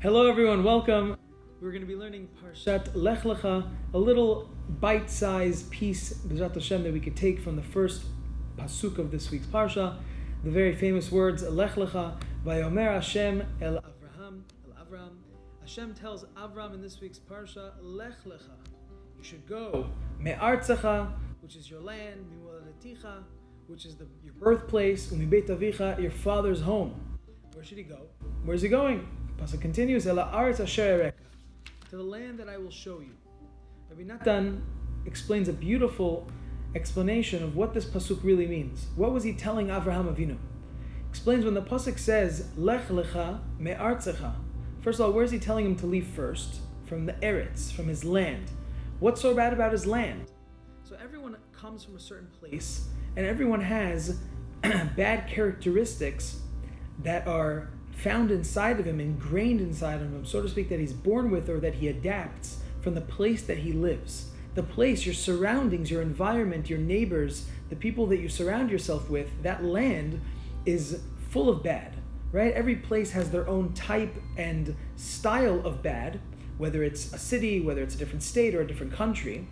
Hello everyone, welcome. We're going to be learning Parshat Lech Lecha, a little bite-sized piece, B'ezrat Hashem, that we could take from the first Passuk of this week's Parsha, the very famous words, Lech Lecha, Vayomer Hashem el Avram. Hashem tells Avram in this week's Parsha, Lech Lecha, you should go, Me'artzecha, which is your land, Mimoladatecha, which is your birthplace, Umibeit Avicha, your father's home. Where should he go? Where's he going? Passuk continues, Ela Aretz Asher Ereka, to the land that I will show you. Rebbi Natans explains a beautiful explanation of what this Passuk really means. What was he telling Avraham Avinu? Explains when the Passuk says, Lech Lecha Me'artzecha. First of all, where is he telling him to leave first? From the Eretz, from his land. What's so bad about his land? So everyone comes from a certain place, and everyone has bad characteristics that are found inside of him, ingrained inside of him, so to speak, that he's born with or that he adapts from the place that he lives. The place, your surroundings, your environment, your neighbors, the people that you surround yourself with, that land is full of bad, right? Every place has their own type and style of bad, whether it's a city, whether it's a different state or a different country,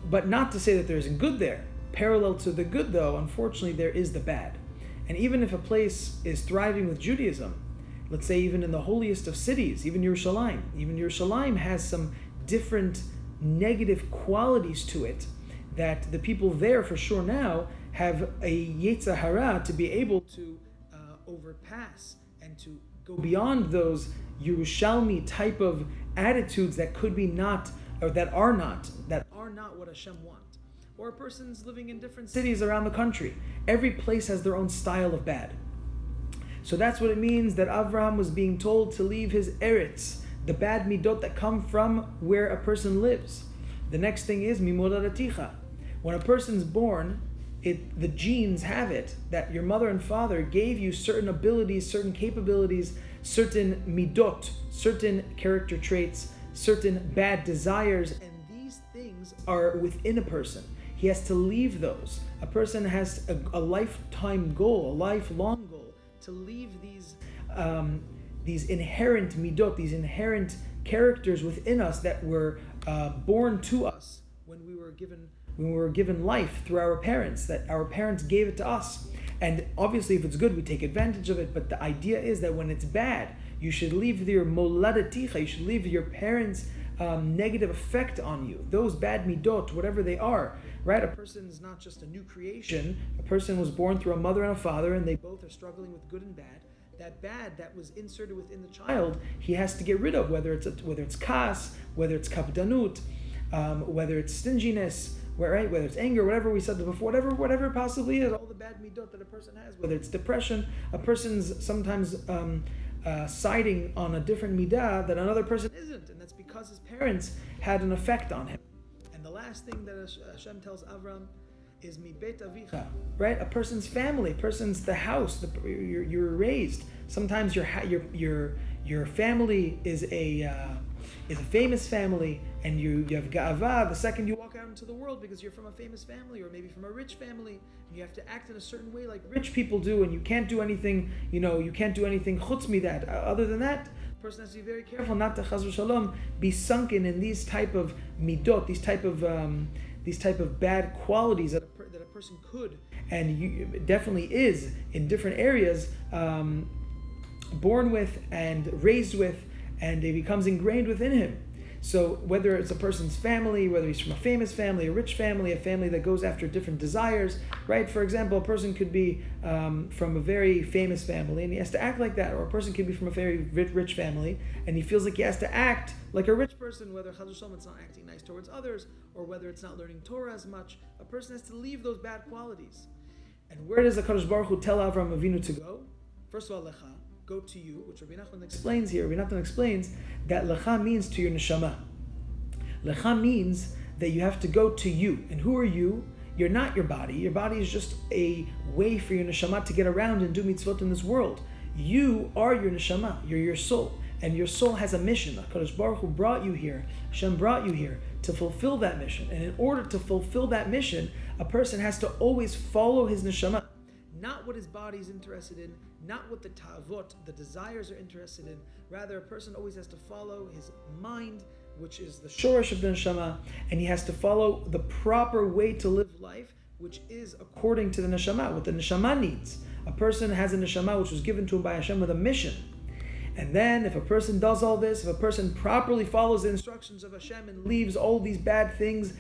but not to say that there isn't good there. Parallel to the good, though, unfortunately, there is the bad. And even if a place is thriving with Judaism, let's say even in the holiest of cities, even Yerushalayim has some different negative qualities to it that the people there for sure now have a Yetzer Hara to be able to overpass and to go beyond those Yerushalmi type of attitudes that could be not, or that are not what Hashem wants. Or a person's living in different cities around the country. Every place has their own style of bad. So that's what it means that Avraham was being told to leave his Eretz, the bad midot that come from where a person lives. The next thing is Mimoladatecha. When a person's born, the genes have it that your mother and father gave you certain abilities, certain capabilities, certain midot, certain character traits, certain bad desires, and these things are within a person. He has to leave those. A person has a lifetime goal, a lifelong goal, to leave these inherent midot, these inherent characters within us that were born to us when we were given life through our parents, that our parents gave it to us. And obviously if it's good, we take advantage of it, but the idea is that when it's bad, you should leave your moladatecha, you should leave your parents' negative effect on you. Those bad midot, whatever they are, right? A person is not just a new creation. A person was born through a mother and a father, and they both are struggling with good and bad. That bad that was inserted within the child, he has to get rid of, whether it's kas, whether it's kapdanut, whether it's stinginess, right? Whether it's anger, whatever we said before, whatever it possibly is, all the bad midot that a person has, whether it's depression, a person's sometimes siding on a different midah that another person isn't, and that's because his parents had an effect on him. And the last thing that Hashem tells Avram is mibeit avicha, right? A person's family, the house, you're raised. Sometimes your family is a famous family, and you have ga'ava the second you walk out into the world because you're from a famous family or maybe from a rich family, and you have to act in a certain way like rich people do, and you can't do anything, chutz mi that. Other than that, a person has to be very careful not to chas v'shalom be sunken in these type of midot, these type of bad qualities that a person could and definitely is in different areas born with and raised with, and it becomes ingrained within him. So whether it's a person's family, whether he's from a famous family, a rich family, a family that goes after different desires, right? For example, a person could be from a very famous family and he has to act like that, or a person could be from a very rich family and he feels like he has to act like a rich person, whether chas v'shalom it's not acting nice towards others, or whether it's not learning Torah as much. A person has to leave those bad qualities. And where does the Kadosh Baruch Hu tell Avram Avinu to go? First of all, Lecha, go to you, which Rebbi Natans explains here. Rebbi Natans explains that Lecha means to your neshama. Lecha means that you have to go to you. And who are you? You're not your body. Your body is just a way for your neshama to get around and do mitzvot in this world. You are your neshama. You're your soul. And your soul has a mission. HaKadosh Baruch Hu brought you here. Hashem brought you here to fulfill that mission. And in order to fulfill that mission, a person has to always follow his neshama. not what his body is interested in, not what the ta'avot, the desires are interested in. Rather, a person always has to follow his mind, which is the shorish of the neshama, and he has to follow the proper way to live life, which is according to the neshama, what the neshama needs. A person has a neshama which was given to him by Hashem with a mission. And then if a person does all this, if a person properly follows the instructions of Hashem and leaves all these bad things,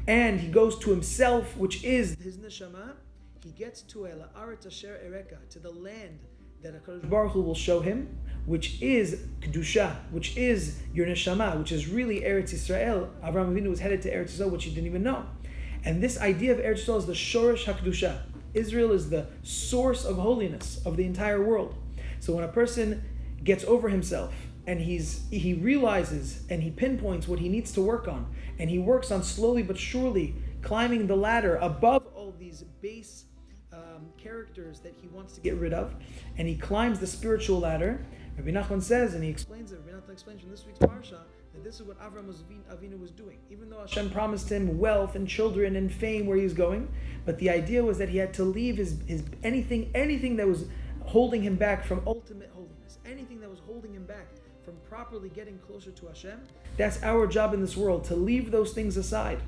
and he goes to himself, which is his neshama, he gets to La'aretz Asher Ereka, to the land that HaKadosh Baruch Hu will show him, which is Kedusha, which is your neshama, which is really Eretz Yisrael. Avraham Avinu was headed to Eretz Yisrael, which he didn't even know. And this idea of Eretz Yisrael is the Shorish HaKedusha. Israel is the source of holiness of the entire world. So when a person gets over himself and he realizes and he pinpoints what he needs to work on, and he works on slowly but surely climbing the ladder above all these base characters that he wants to get rid of, and he climbs the spiritual ladder. Rebbi Natans says, and he explains it, Rebbi Natans explains from this week's Parsha, that this is what Avraham Avinu was doing. Even though Hashem promised him wealth and children and fame where he's going, but the idea was that he had to leave his anything that was holding him back from ultimate holiness, anything that was holding him back from properly getting closer to Hashem. That's our job in this world, to leave those things aside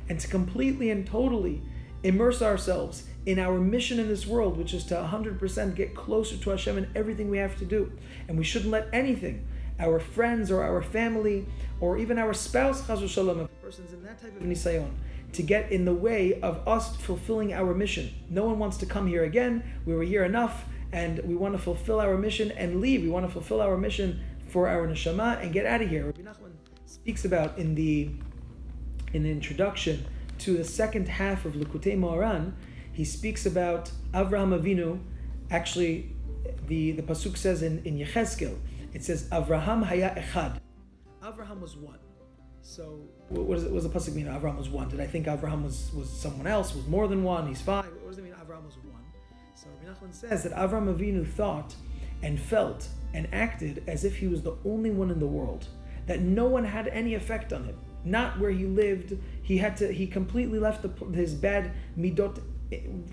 and to completely and totally immerse ourselves in our mission in this world, which is to 100% get closer to Hashem in everything we have to do. And we shouldn't let anything, our friends or our family, or even our spouse, chas v'shalom, if a person's in that type of nisayon, to get in the way of us fulfilling our mission. No one wants to come here again. We were here enough, and we want to fulfill our mission and leave. We want to fulfill our mission for our neshama and get out of here. Rebbi Natans speaks about in the introduction to the second half of Likutei Moharan, he speaks about Avraham Avinu. Actually, the Passuk says in Yechezkel, it says, Avraham haya echad. Avraham was one. So, what does the Passuk mean? Avraham was one. Did I think Avraham was someone else, was more than one, he's five? What does it mean Avraham was one? So, Rebbi Natans says that Avraham Avinu thought and felt and acted as if he was the only one in the world, that no one had any effect on him. Not where he lived. He completely left his bad midot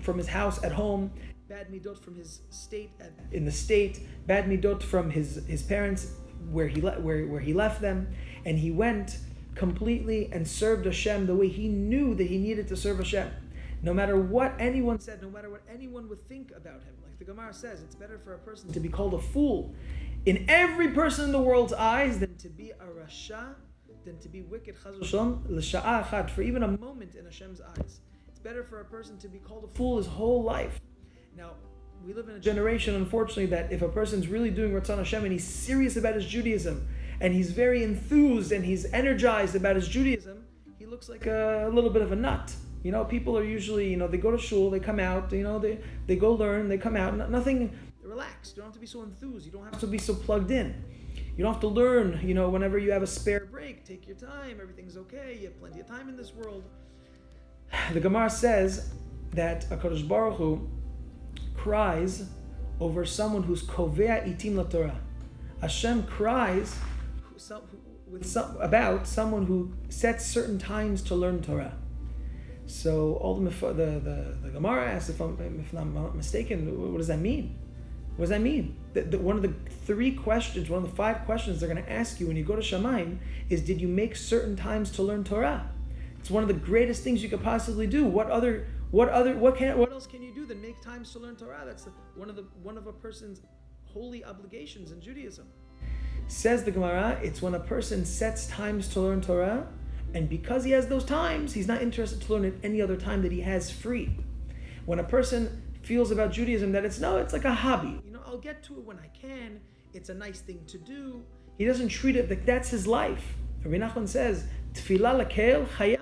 from his house at home, bad midot from his state in the state, bad midot from his parents where he left them, and he went completely and served Hashem the way he knew that he needed to serve Hashem. No matter what anyone said, no matter what anyone would think about him. Like the Gemara says, it's better for a person to be called a fool in every person in the world's eyes than to be a rasha, than to be wicked, chas v'shalom, l'sha'ah achad, for even a moment in Hashem's eyes. It's better for a person to be called a fool his whole life. Now, we live in a generation, unfortunately, that if a person's really doing Ratzon Hashem and he's serious about his Judaism, and he's very enthused and he's energized about his Judaism, he looks like a little bit of a nut. You know, people are usually, they go to shul, they come out, they go learn, they come out, nothing, relax. You don't have to be so enthused. You don't have to be so plugged in. You don't have to learn, whenever you have a spare break, take your time, everything's okay, you have plenty of time in this world. The Gemara says that HaKadosh Baruch Hu cries over someone who's kovea itim laTorah. Hashem cries about someone who sets certain times to learn Torah. So all the Gemara asks, if I'm not mistaken, what does that mean? What does that mean? One of the 5 questions they're going to ask you when you go to Shamayim is, did you make certain times to learn Torah? It's one of the greatest things you could possibly do. What else can you do than make times to learn Torah? That's one of a person's holy obligations in Judaism. Says the Gemara, it's when a person sets times to learn Torah, and because he has those times, he's not interested to learn at any other time that he has free. When a person feels about Judaism that it's like a hobby. I'll get to it when I can. It's a nice thing to do. He doesn't treat it like that's his life. Rebbi Natans says, Tefillah lakel chayai.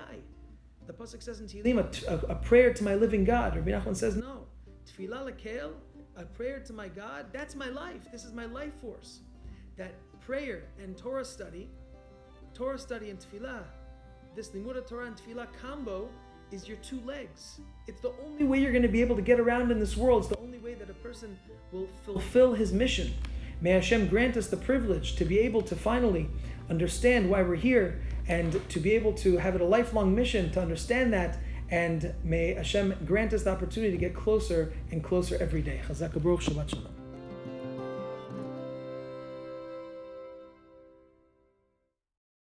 The Passuk says in Tehillim, a prayer to my living God. Rebbi Natans says, no. Tefillah lakel, a prayer to my God, that's my life. This is my life force. That prayer and Torah study and Tefillah, this Limud Torah and Tefillah combo is your 2 legs. It's the only way you're going to be able to get around in this world. It's the only way that a person will fulfill his mission. May Hashem grant us the privilege to be able to finally understand why we're here, and to be able to have it a lifelong mission, to understand that and may Hashem grant us the opportunity to get closer and closer every day. Chazak u'baruch, Shabbat Shalom.